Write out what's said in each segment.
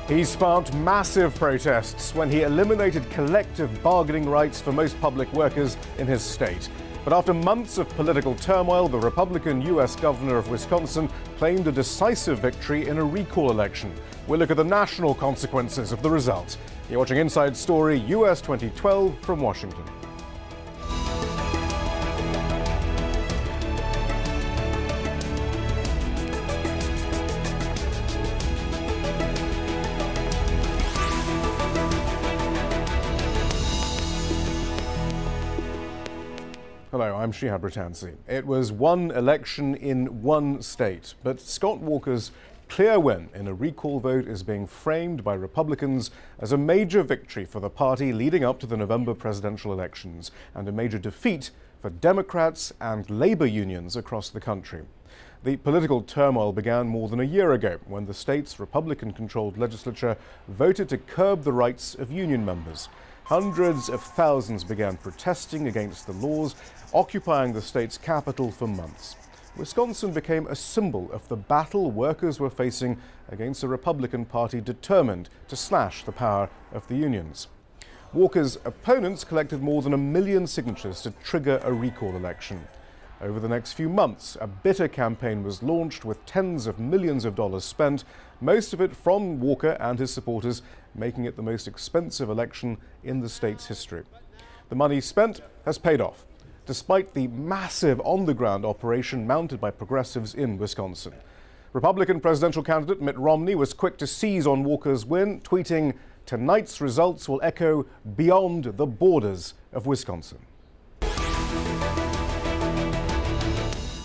He sparked massive protests when he eliminated collective bargaining rights for most public workers in his state. But after months of political turmoil, the Republican U.S. governor of Wisconsin claimed a decisive victory in a recall election. We'll look at the national consequences of the result. You're watching Inside Story US 2012 from Washington. Hello, I'm Shihab Ratansi. It was one election in one state, but Scott Walker's clear win in a recall vote is being framed by Republicans as a major victory for the party leading up to the November presidential elections and a major defeat for Democrats and labor unions across the country. The political turmoil began more than a year ago when the state's Republican-controlled legislature voted to curb the rights of union members. Hundreds of thousands began protesting against the laws occupying the state's capital for months. Wisconsin became a symbol of the battle workers were facing against a Republican Party determined to slash the power of the unions. Walker's opponents collected more than 1 million signatures to trigger a recall election. Over the next few months, a bitter campaign was launched with tens of millions of dollars spent, most of it from Walker and his supporters, making it the most expensive election in the state's history. The money spent has paid off, despite the massive on-the-ground operation mounted by progressives in Wisconsin. Republican presidential candidate Mitt Romney was quick to seize on Walker's win, tweeting, "Tonight's results will echo beyond the borders of Wisconsin."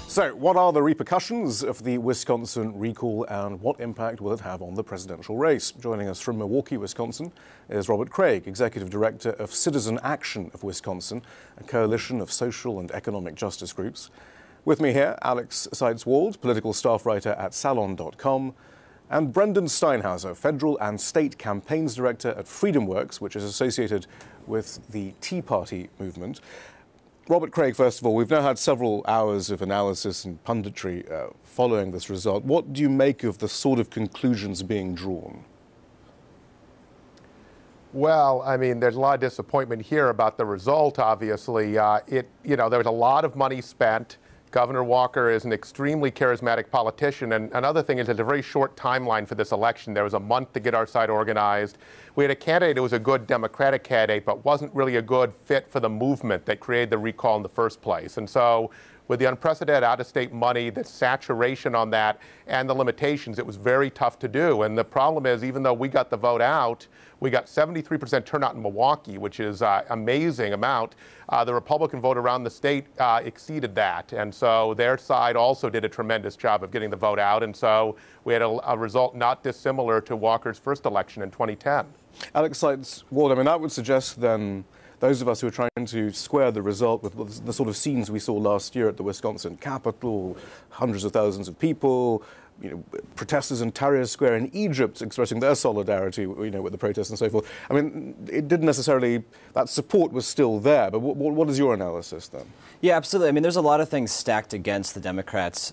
So, what are the repercussions of the Wisconsin recall and what impact will it have on the presidential race? Joining us from Milwaukee, Wisconsin, is Robert Kraig, Executive Director of Citizen Action of Wisconsin, a coalition of social and economic justice groups. With me here, Alex Seitz-Wald, political staff writer at Salon.com, and Brendan Steinhauser, Federal and State Campaigns Director at FreedomWorks, which is associated with the Tea Party movement. Robert Kraig, first of all, we've now had several hours of analysis and punditry following this result. What do you make of the sort of conclusions being drawn? Well, I mean, there's a lot of disappointment here about the result, obviously. There was a lot of money spent. Governor Walker is an extremely charismatic politician. And another thing is it's a very short timeline for this election. There was a month to get our side organized. We had a candidate who was a good Democratic candidate, but wasn't really a good fit for the movement that created the recall in the first place. And so with the unprecedented out-of-state money, the saturation on that, and the limitations, it was very tough to do. And the problem is, even though we got the vote out, we got 73% turnout in Milwaukee, which is an amazing amount. The Republican vote around the state exceeded that. And so their side also did a tremendous job of getting the vote out. And so we had a result not dissimilar to Walker's first election in 2010. Alex Seitz-Wald, I mean, that would suggest then those of us who are trying to square the result with the sort of scenes we saw last year at the Wisconsin Capitol, hundreds of thousands of people, protesters in Tahrir Square in Egypt expressing their solidarity, with the protests and so forth. I mean, it didn't necessarily, that support was still there, but what is your analysis then? Yeah, absolutely. I mean, there's a lot of things stacked against the Democrats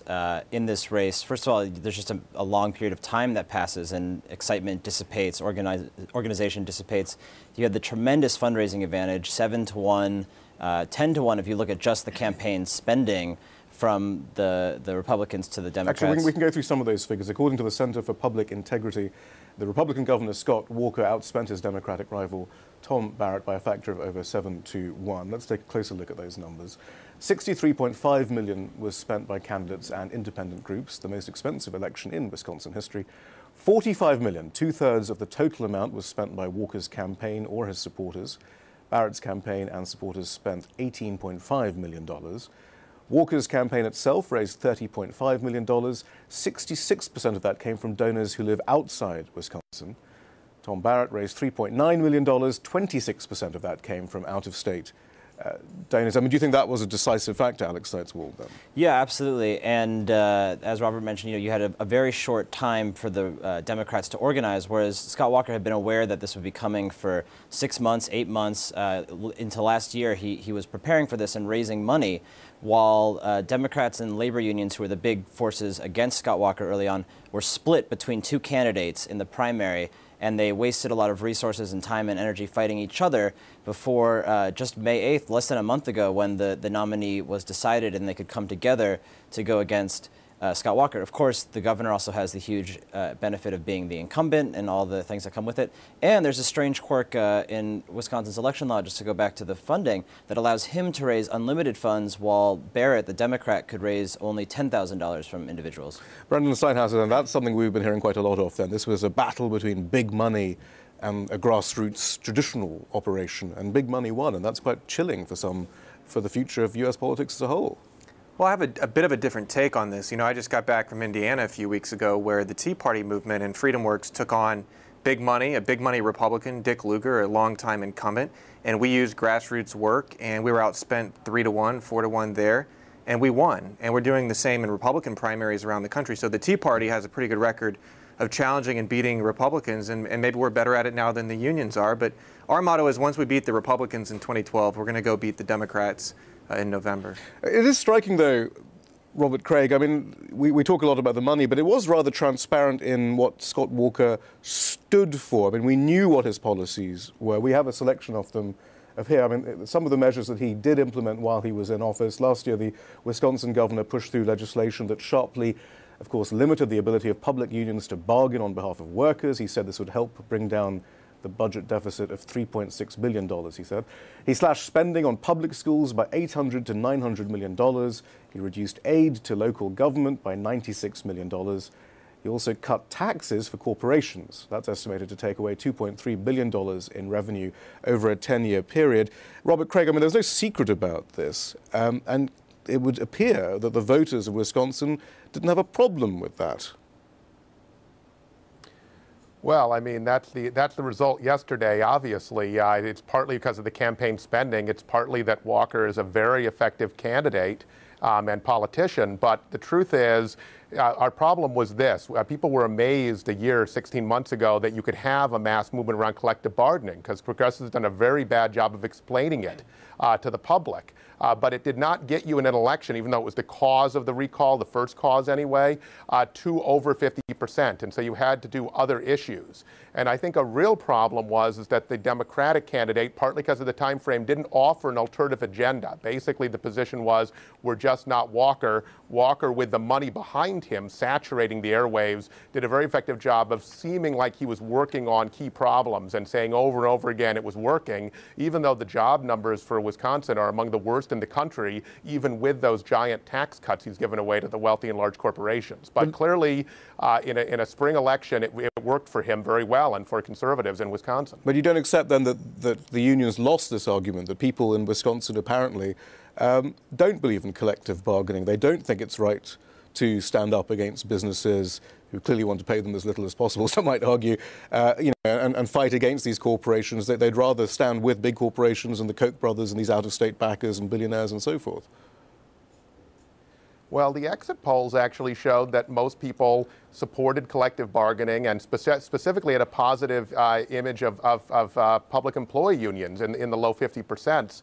in this race. First of all, there's just a long period of time that passes and excitement dissipates, organization dissipates. You had the tremendous fundraising advantage, 7-1, 10-1 if you look at just the campaign spending from the Republicans to the Democrats. Actually, we can go through some of those figures. According to the Center for Public Integrity, the Republican governor, Scott Walker, outspent his Democratic rival, Tom Barrett, by a factor of over 7-1. Let's take a closer look at those numbers. $63.5 million was spent by candidates and independent groups, the most expensive election in Wisconsin history. $45 million, two-thirds of the total amount, was spent by Walker's campaign or his supporters. Barrett's campaign and supporters spent $18.5 million. Walker's campaign itself raised $30.5 million. 66% of that came from donors who live outside Wisconsin. Tom Barrett raised $3.9 million. 26% of that came from out-of-state donors. I mean, do you think that was a decisive factor, Alex Seitz-Wald, then? Yeah, absolutely. And as Robert mentioned, you had a very short time for the Democrats to organize, whereas Scott Walker had been aware that this would be coming for 6 months, 8 months. Into last year, he was preparing for this and raising money, while Democrats and labor unions, who were the big forces against Scott Walker early on, were split between two candidates in the primary. and they wasted a lot of resources and time and energy fighting each other before just May 8th, less than a month ago, when the nominee was decided and they could come together to go against Scott Walker. Of course, the governor also has the huge benefit of being the incumbent and all the things that come with it. And there's a strange quirk in Wisconsin's election law, just to go back to the funding, that allows him to raise unlimited funds while Barrett, the Democrat, could raise only $10,000 from individuals. Brendan Steinhauser, and that's something we've been hearing quite a lot of then. This was a battle between big money and a grassroots traditional operation, and big money won, and that's quite chilling for the future of U.S. politics as a whole. Well, I have a bit of a different take on this. You know, I just got back from Indiana a few weeks ago, where the Tea Party movement and Freedom Works took on big money, a big money Republican, Dick Lugar, a longtime incumbent, and we used grassroots work, and we were outspent 3-1, 4-1 there, and we won. And we're doing the same in Republican primaries around the country. So the Tea Party has a pretty good record of challenging and beating Republicans, and maybe we're better at it now than the unions are. But our motto is, once we beat the Republicans in 2012, we're going to go beat the Democrats in November. It is striking, though, Robert Kraig. I mean, we talk a lot about the money, but it was rather transparent in what Scott Walker stood for. I mean, we knew what his policies were. We have a selection of them here. I mean, some of the measures that he did implement while he was in office. Last year, the Wisconsin governor pushed through legislation that sharply, of course, limited the ability of public unions to bargain on behalf of workers. He said this would help bring down the budget deficit of $3.6 billion, he said. He slashed spending on public schools by $800 to $900 million. He reduced aid to local government by $96 million. He also cut taxes for corporations. That's estimated to take away $2.3 billion in revenue over a 10-year period. Robert Kraig, I mean, there's no secret about this. And it would appear that the voters of Wisconsin didn't have a problem with that. Well, I mean, that's the result yesterday, obviously. It's partly because of the campaign spending. It's partly that Walker is a very effective candidate and politician. But the truth is, our problem was this. People were amazed 16 months ago that you could have a mass movement around collective bargaining, because progressives have done a very bad job of explaining it to the public. But it did not get you in an election, even though it was the cause of the recall, the first cause anyway, to over 50%. And so you had to do other issues. And I think a real problem is that the Democratic candidate, partly because of the time frame, didn't offer an alternative agenda. Basically, the position was, we're just not Walker. Walker, with the money behind him, saturating the airwaves, did a very effective job of seeming like he was working on key problems and saying over and over again it was working, even though the job numbers for Wisconsin are among the worst in the country, even with those giant tax cuts he's given away to the wealthy and large corporations. But clearly, in a spring election, it worked for him very well, and for conservatives in Wisconsin. But you don't accept then that the unions lost this argument, that people in Wisconsin apparently don't believe in collective bargaining. They don't think it's right to stand up against businesses who clearly want to pay them as little as possible, some might argue, and fight against these corporations. They'd rather stand with big corporations and the Koch brothers and these out-of-state backers and billionaires and so forth. Well, the exit polls actually showed that most people supported collective bargaining, and specifically had a positive image of public employee unions in the low 50%.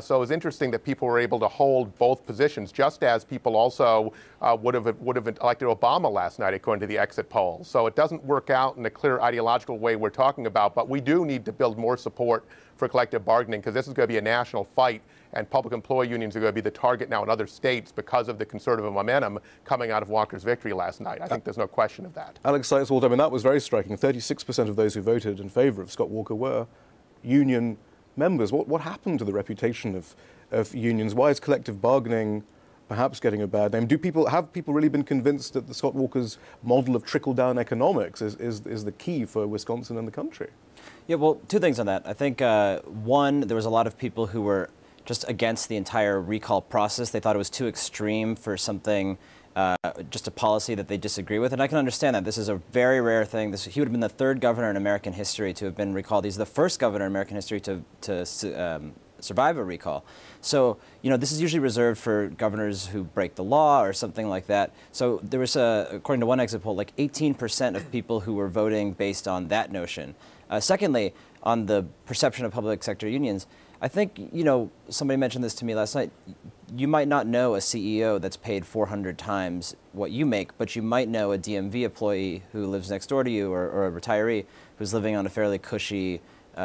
So it was interesting that people were able to hold both positions, just as people also would have elected Obama last night, according to the exit polls. So it doesn't work out in the clear ideological way we're talking about, but we do need to build more support for collective bargaining, because this is going to be a national fight, and public employee unions are going to be the target now in other states because of the conservative momentum coming out of Walker's victory last night. I think there's no question of that. Alex Seitz-Wald, I mean, that was very striking. 36% of those who voted in favor of Scott Walker were union members. What happened to the reputation of unions? Why is collective bargaining perhaps getting a bad name? Have people really been convinced that the Scott Walker's model of trickle-down economics is the key for Wisconsin and the country? Yeah, well, two things on that. I think, one, there was a lot of people who were just against the entire recall process. They thought it was too extreme for something, just a policy that they disagree with. And I can understand that. This is a very rare thing. He would have been the third governor in American history to have been recalled. He's the first governor in American history to survive a recall. So, this is usually reserved for governors who break the law or something like that. So there was, according to one exit poll, like 18% of people who were voting based on that notion. Secondly, on the perception of public sector unions, I think, somebody mentioned this to me last night. you might not know a CEO that's paid 400 times what you make, but you might know a DMV employee who lives next door to you, or a retiree who's living on a fairly cushy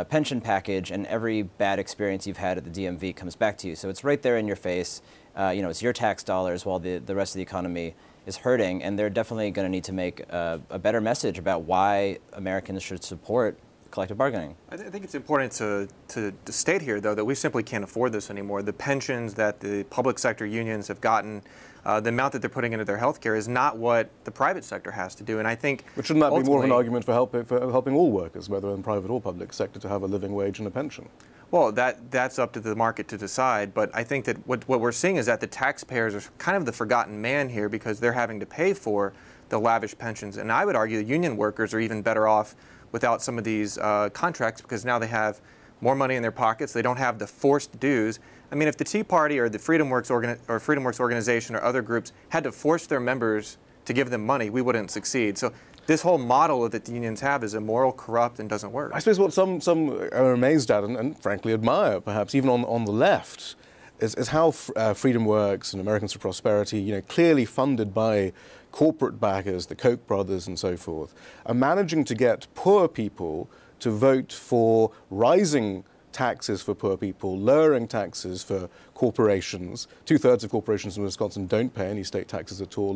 pension package, and every bad experience you've had at the DMV comes back to you. So it's right there in your face. It's your tax dollars while the rest of the economy is hurting, and they're definitely going to need to make a better message about why Americans should support collective bargaining. I think it's important to state here, though, that we simply can't afford this anymore. The pensions that the public sector unions have gotten, the amount that they're putting into their health care is not what the private sector has to do. And I think, but shouldn't that be more of an argument for helping all workers, whether in private or public sector, to have a living wage and a pension? Well, that's up to the market to decide. But I think that what we're seeing is that the taxpayers are kind of the forgotten man here, because they're having to pay for the lavish pensions. And I would argue the union workers are even better off without some of these contracts, because now they have more money in their pockets. They don't have the forced dues. I mean, if the Tea Party or the Freedom Works organization or other groups had to force their members to give them money, we wouldn't succeed. So this whole model that the unions have is immoral, corrupt, and doesn't work. I suppose what some are amazed at, and frankly admire, perhaps even on the left, is how Freedom Works and Americans for Prosperity, clearly funded by corporate backers, the Koch brothers and so forth, are managing to get poor people to vote for rising taxes for poor people, lowering taxes for corporations. 2/3 of corporations in Wisconsin don't pay any state taxes at all.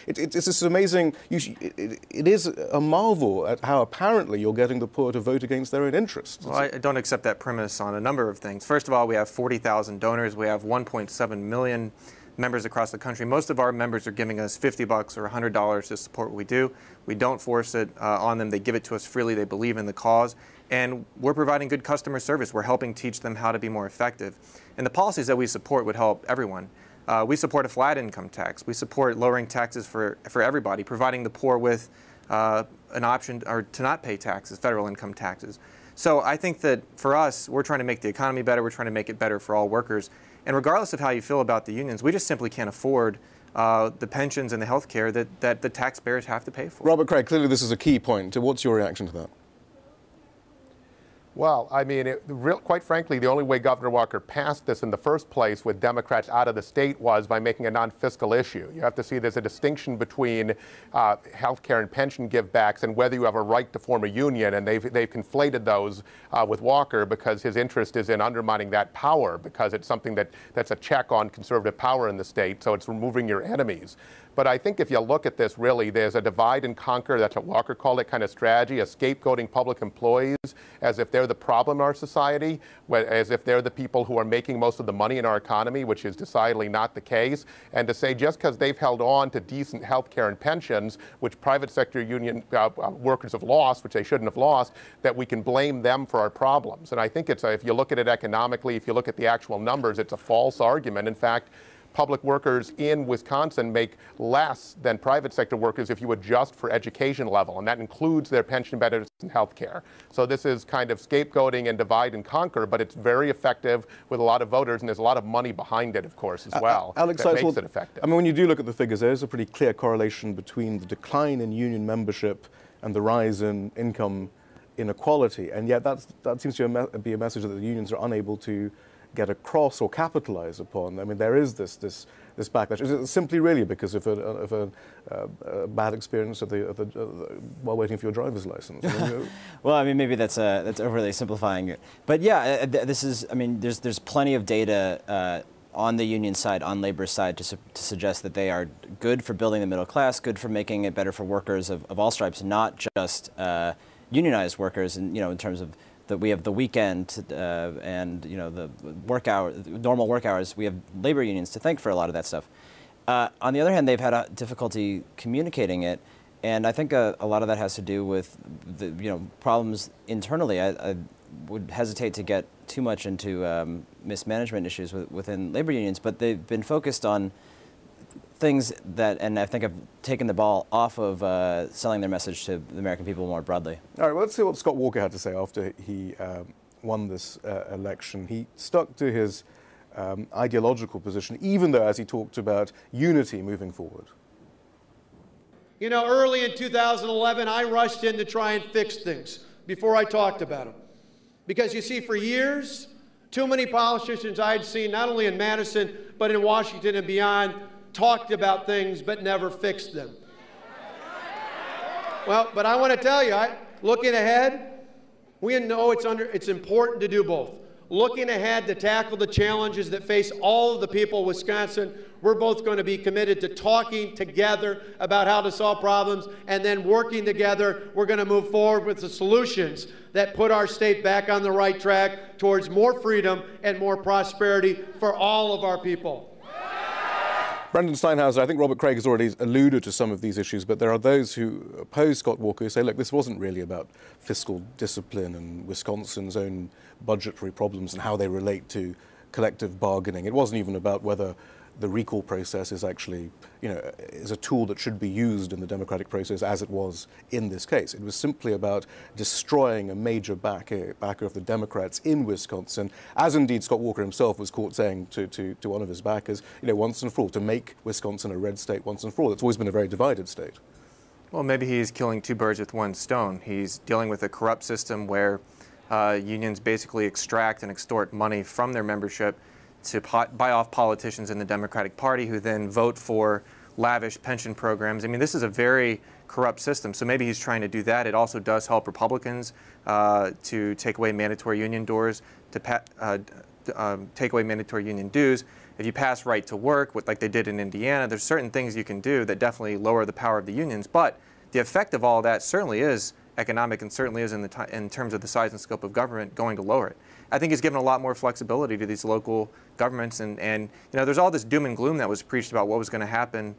It's this amazing. It is a marvel at how apparently you're getting the poor to vote against their own interests. Well, I don't accept that premise on a number of things. First of all, we have 40,000 donors. We have 1.7 million members across the country. Most of our members are giving us $50 or $100 to support what we do. We don't force it on them. They give it to us freely. They believe in the cause. And we're providing good customer service. We're helping teach them how to be more effective. And the policies that we support would help everyone. We support a flat income tax. We support lowering taxes for everybody, providing the poor with an option to not pay taxes, federal income taxes. So I think that for us, we're trying to make the economy better. We're trying to make it better for all workers. And regardless of how you feel about the unions, we just simply can't afford the pensions and the health care that the taxpayers have to pay for. Robert Kraig, clearly this is a key point. What's your reaction to that? Well, I mean, quite frankly, the only way Governor Walker passed this in the first place with Democrats out of the state was by making a non-fiscal issue. You have to see there's a distinction between health care and pension givebacks and whether you have a right to form a union, and they've conflated those with Walker because his interest is in undermining that power, because it's something that's a check on conservative power in the state, so it's removing your enemies. But I think if you look at this, really, there's a divide and conquer, that's what Walker called it, kind of strategy, a scapegoating public employees as if they're the problem in our society, as if they're the people who are making most of the money in our economy, which is decidedly not the case. And to say just because they've held on to decent health care and pensions, which private sector union workers have lost, which they shouldn't have lost, that we can blame them for our problems. And I think if you look at it economically, if you look at the actual numbers, it's a false argument. In fact, public workers in Wisconsin make less than private sector workers if you adjust for education level, and that includes their pension benefits and health care. So this is kind of scapegoating and divide and conquer, but it's very effective with a lot of voters, and there's a lot of money behind it, of course, as well. Alex, that makes it effective. I mean, when you do look at the figures, there is a pretty clear correlation between the decline in union membership and the rise in income inequality, and yet that seems to be a message that the unions are unable to get across or capitalize upon. I mean, there is this backlash. Is it simply really because of a bad experience while waiting for your driver's license? Well, I mean, maybe that's overly simplifying it. But yeah, there's plenty of data on the union side, on labor's side, to suggest that they are good for building the middle class, good for making it better for workers of all stripes, not just unionized workers. And in terms of that, we have the weekend and the normal work hours. We have labor unions to thank for a lot of that stuff. On the other hand, they've had a difficulty communicating it, and I think a lot of that has to do with the problems internally. I would hesitate to get too much into mismanagement issues within labor unions, but they've been focused on things that, and I think have taken the ball off of selling their message to the American people more broadly. All right, well, let's see what Scott Walker had to say after he won this election. He stuck to his ideological position, even though, as he talked about, unity moving forward. Early in 2011, I rushed in to try and fix things before I talked about them. Because you see, for years, too many politicians I'd seen, not only in Madison, but in Washington and beyond, talked about things but never fixed them. Well, but I want to tell you, looking ahead, we know it's important to do both. Looking ahead to tackle the challenges that face all of the people of Wisconsin, we're both going to be committed to talking together about how to solve problems, and then working together, we're going to move forward with the solutions that put our state back on the right track towards more freedom and more prosperity for all of our people. Brendan Steinhauser, I think Robert Kraig has already alluded to some of these issues, but there are those who oppose Scott Walker who say, look, this wasn't really about fiscal discipline and Wisconsin's own budgetary problems and how they relate to collective bargaining. It wasn't even about whether the recall process is actually, is a tool that should be used in the democratic process as it was in this case. It was simply about destroying a major backer of the Democrats in Wisconsin, as indeed Scott Walker himself was caught saying to one of his backers, once and for all, to make Wisconsin a red state once and for all. It's always been a very divided state. Well, maybe he's killing two birds with one stone. He's dealing with a corrupt system where unions basically extract and extort money from their membership to buy off politicians in the Democratic Party who then vote for lavish pension programs. I mean, this is a very corrupt system, so maybe he's trying to do that. It also does help Republicans to take away mandatory union dues, take away mandatory union dues. If you pass right to work, like they did in Indiana, there's certain things you can do that definitely lower the power of the unions, but the effect of all of that certainly is economic and certainly is in terms of the size and scope of government going to lower it. I think he's given a lot more flexibility to these local governments, and there's all this doom and gloom that was preached about what was going to happen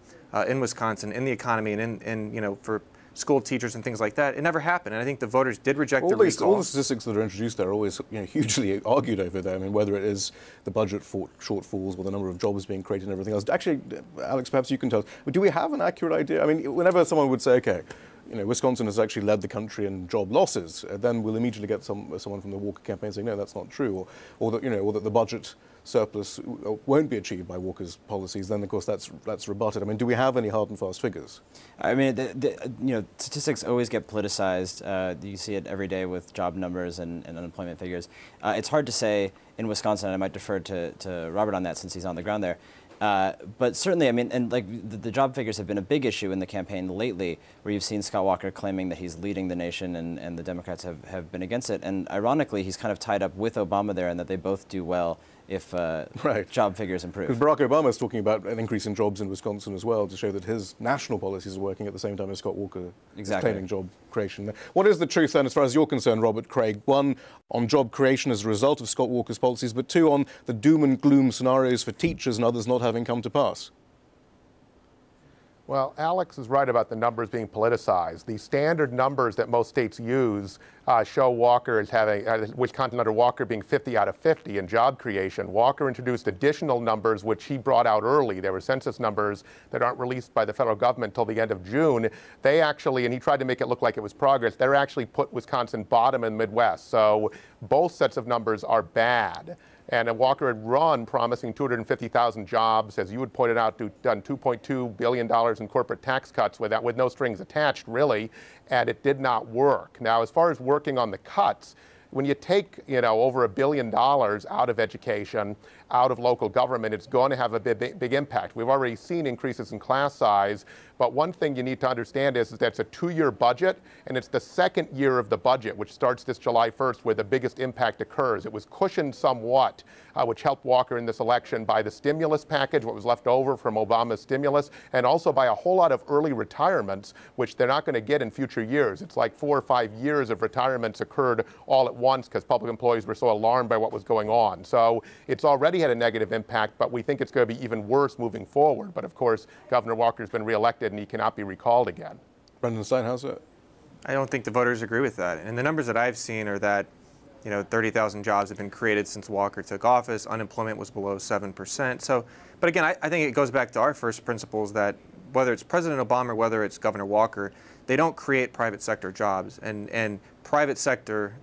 in Wisconsin, in the economy, and for school teachers and things like that. It never happened, and I think the voters did reject the recall. All the statistics that are introduced there are always hugely argued over there. I mean, whether it is the budget shortfalls or the number of jobs being created and everything else. Actually, Alex, perhaps you can tell us, do we have an accurate idea? I mean, whenever someone would say, okay, Wisconsin has actually led the country in job losses, then we'll immediately get someone from the Walker campaign saying, no, that's not true, or that the budget surplus won't be achieved by Walker's policies. Then, of course, that's rebutted. I mean, do we have any hard and fast figures? I mean, statistics always get politicized. You see it every day with job numbers and unemployment figures. It's hard to say in Wisconsin, and I might defer to Robert on that since he's on the ground there. But certainly, I mean, and like the job figures have been a big issue in the campaign lately, where you've seen Scott Walker claiming that he's leading the nation and the Democrats have been against it. And ironically, he's kind of tied up with Obama there, and that they both do well if job figures improve. Because Barack Obama is talking about an increase in jobs in Wisconsin as well to show that his national policies are working at the same time as Scott Walker is claiming job creation. What is the truth then, as far as you're concerned, Robert Kraig? One, on job creation as a result of Scott Walker's policies, but two, on the doom and gloom scenarios for teachers and others not having come to pass? Well, Alex is right about the numbers being politicized. The standard numbers that most states use show Walker as having, Wisconsin under Walker being 50 out of 50 in job creation. Walker introduced additional numbers, which he brought out early. There were census numbers that aren't released by the federal government until the end of June. They actually, and he tried to make it look like it was progress, they're actually put Wisconsin bottom in the Midwest. So both sets of numbers are bad. And Walker had run promising 250,000 jobs, as you had pointed out, done $2.2 billion in corporate tax cuts with no strings attached, really, and it did not work. Now, as far as working on the cuts, when you take, over $1 billion out of education, out of local government, it's going to have a big impact. We've already seen increases in class size, but one thing you need to understand is that it's a 2-year budget, and it's the second year of the budget, which starts this July 1st, where the biggest impact occurs. It was cushioned somewhat, which helped Walker in this election by the stimulus package, what was left over from Obama's stimulus, and also by a whole lot of early retirements, which they're not going to get in future years. It's like 4 or 5 years of retirements occurred all at once because public employees were so alarmed by what was going on. So it's already had a negative impact, but we think it's going to be even worse moving forward. But of course, Governor Walker's been reelected and he cannot be recalled again. Brendan Steinhauser? I don't think the voters agree with that. And the numbers that I've seen are that 30,000 jobs have been created since Walker took office. Unemployment was below 7%. So, but again, I think it goes back to our first principles that whether it's President Obama or whether it's Governor Walker, they don't create private sector jobs. And the private sector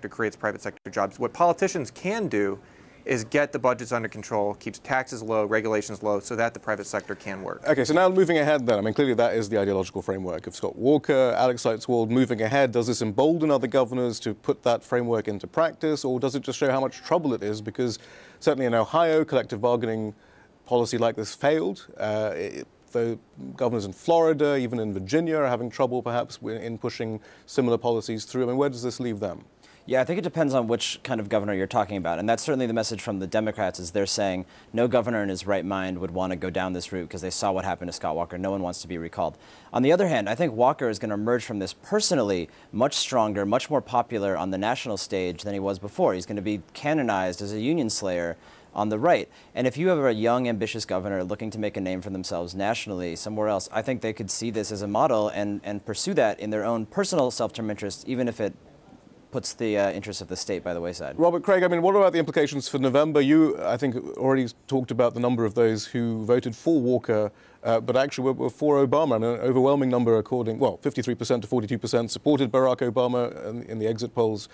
creates private sector jobs. What politicians can do is get the budgets under control, keeps taxes low, regulations low, so that the private sector can work. Okay, so now moving ahead then, I mean, clearly that is the ideological framework of Scott Walker, Alex Seitz-Wald. Moving ahead, does this embolden other governors to put that framework into practice, or does it just show how much trouble it is? Because certainly in Ohio, collective bargaining policy like this failed. The governors in Florida, even in Virginia, are having trouble perhaps in pushing similar policies through. I mean, where does this leave them? Yeah, I think it depends on which kind of governor you're talking about. And that's certainly the message from the Democrats is they're saying no governor in his right mind would want to go down this route because they saw what happened to Scott Walker. No one wants to be recalled. On the other hand, I think Walker is going to emerge from this personally much stronger, much more popular on the national stage than he was before. He's going to be canonized as a union slayer on the right. And if you have a young, ambitious governor looking to make a name for themselves nationally somewhere else, I think they could see this as a model and pursue that in their own personal self-term interests, even if it puts the interests of the state by the wayside. Robert, Kraig, I mean, what about the implications for November? You, I think, already talked about the number of those who voted for Walker, but actually were for Obama. And an overwhelming number, 53% to 42% supported Barack Obama in the exit polls.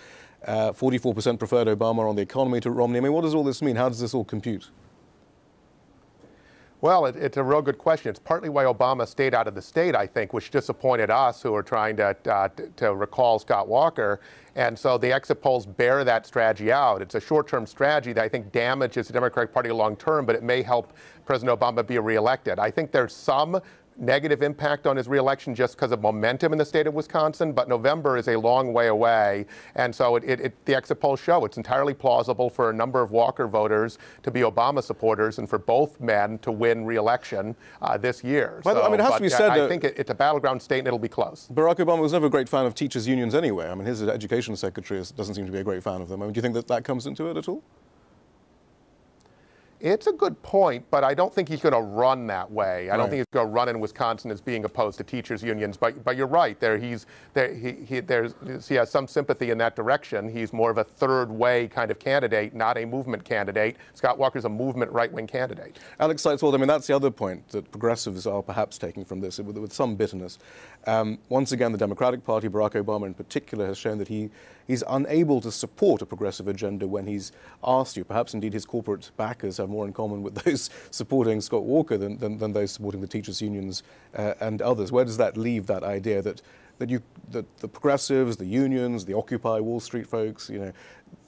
44% preferred Obama on the economy to Romney. I mean, what does all this mean? How does this all compute? Well, it's a real good question. It's partly why Obama stayed out of the state, I think, which disappointed us who are trying to recall Scott Walker. And so the exit polls bear that strategy out. It's a short-term strategy that I think damages the Democratic Party long-term, but it may help President Obama be reelected. I think there's some negative impact on his reelection just because of momentum in the state of Wisconsin, but November is a long way away. And so the exit polls show it's entirely plausible for a number of Walker voters to be Obama supporters and for both men to win reelection this year. Well, I mean, it has to be said I think it's a battleground state and it'll be close. Barack Obama was never a great fan of teachers' unions anyway. I mean, his education secretary doesn't seem to be a great fan of them. I mean, do you think that comes into it at all? It's a good point, but I don't think he's going to run that way. I don't think he's going to run in Wisconsin as being opposed to teachers' unions. But you're right. He has some sympathy in that direction. He's more of a third-way kind of candidate, not a movement candidate. Scott Walker's a movement right-wing candidate. Alex Seitz-Wald, I mean, that's the other point that progressives are perhaps taking from this with some bitterness. Once again, the Democratic Party, Barack Obama in particular, has shown that he's unable to support a progressive agenda when he's asked to. Perhaps indeed his corporate backers have more in common with those supporting Scott Walker than those supporting the teachers' unions and others. Where does that leave that idea that the progressives, the unions, the Occupy Wall Street folks,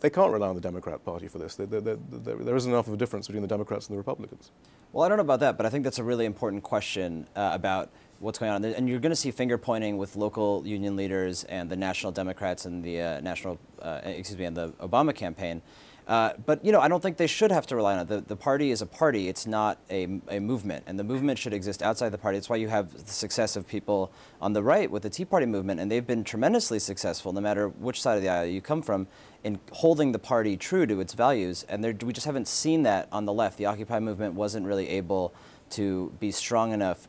they can't rely on the Democrat Party for this? There isn't enough of a difference between the Democrats and the Republicans. Well, I don't know about that, but I think that's a really important question about what's going on. And you're going to see finger pointing with local union leaders and the national Democrats and the and the Obama campaign. But I don't think they should have to rely on it. The party is a party. It's not a movement, and the movement should exist outside the party. That's why you have the success of people on the right with the Tea Party movement, and they've been tremendously successful, no matter which side of the aisle you come from, in holding the party true to its values. And we just haven't seen that on the left. The Occupy movement wasn't really able to be strong enough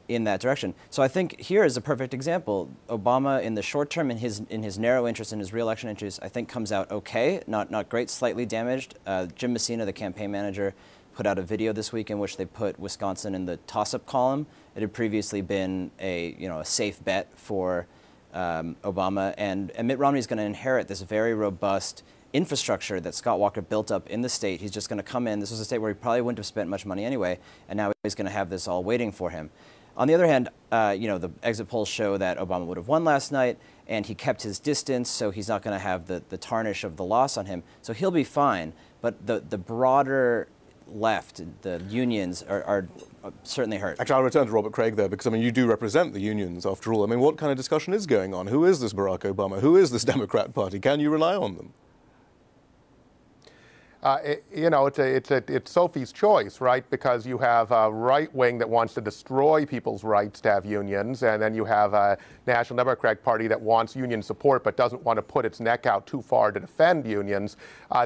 in that direction. So I think here is a perfect example. Obama, in the short term, in his narrow interest, in his reelection interest, I think comes out okay, not great, slightly damaged. Jim Messina, the campaign manager, put out a video this week in which they put Wisconsin in the toss-up column. It had previously been a safe bet for Obama, and Mitt Romney is going to inherit this very robust infrastructure that Scott Walker built up in the state. He's just going to come in. This was a state where he probably wouldn't have spent much money anyway, and now he's going to have this all waiting for him. On the other hand, the exit polls show that Obama would have won last night, and he kept his distance, so he's not going to have the tarnish of the loss on him. So he'll be fine. But the broader left, the unions, are certainly hurt. Actually, I'll return to Robert Kraig there, because, I mean, you do represent the unions, after all. I mean, what kind of discussion is going on? Who is this Barack Obama? Who is this Democrat Party? Can you rely on them? It's Sophie's choice, right? Because you have a right wing that wants to destroy people's rights to have unions, and then you have a National Democratic Party that wants union support but doesn't want to put its neck out too far to defend unions.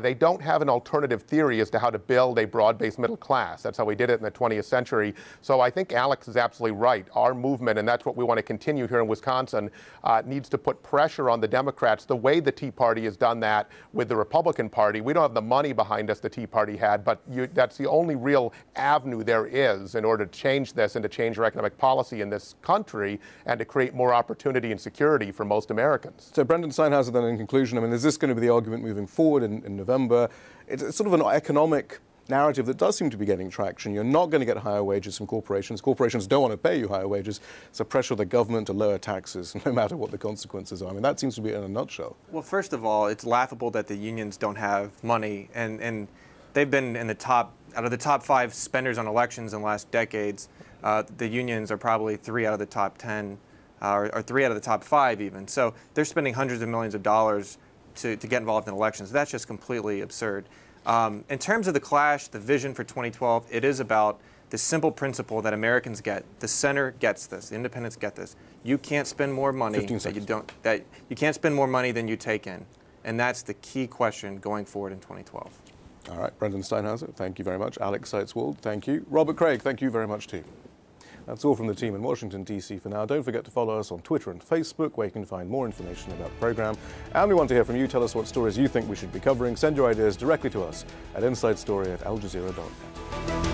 They don't have an alternative theory as to how to build a broad-based middle class. That's how we did it in the 20th century. So I think Alex is absolutely right. Our movement, and that's what we want to continue here in Wisconsin, needs to put pressure on the Democrats the way the Tea Party has done that with the Republican Party. We don't have the money behind us the Tea Party had, but that's the only real avenue there is in order to change this and to change our economic policy in this country and to create more opportunity and security for most Americans. So Brendan Steinhauser, then, in conclusion, I mean, is this going to be the argument moving forward in November? It's sort of an economic narrative that does seem to be getting traction. You're not going to get higher wages from corporations. Corporations don't want to pay you higher wages. So pressure the government to lower taxes, no matter what the consequences are. I mean, that seems to be it in a nutshell. Well, first of all, it's laughable that the unions don't have money, and they've been in the top out of the top 5 spenders on elections in the last decades, the unions are probably 3 out of the top 10, or 3 out of the top 5 even. So they're spending hundreds of millions of dollars to get involved in elections. That's just completely absurd. In terms of the clash, the vision for 2012, it is about the simple principle that Americans get. The center gets this. The independents get this. You can't spend more money that you can't spend more money than you take in, and that's the key question going forward in 2012. All right, Brendan Steinhauser, thank you very much. Alex Seitz-Wald, thank you. Robert Kraig, thank you very much too. That's all from the team in Washington, D.C. for now. Don't forget to follow us on Twitter and Facebook, where you can find more information about the program. And we want to hear from you. Tell us what stories you think we should be covering. Send your ideas directly to us at insidestory@aljazeera.net.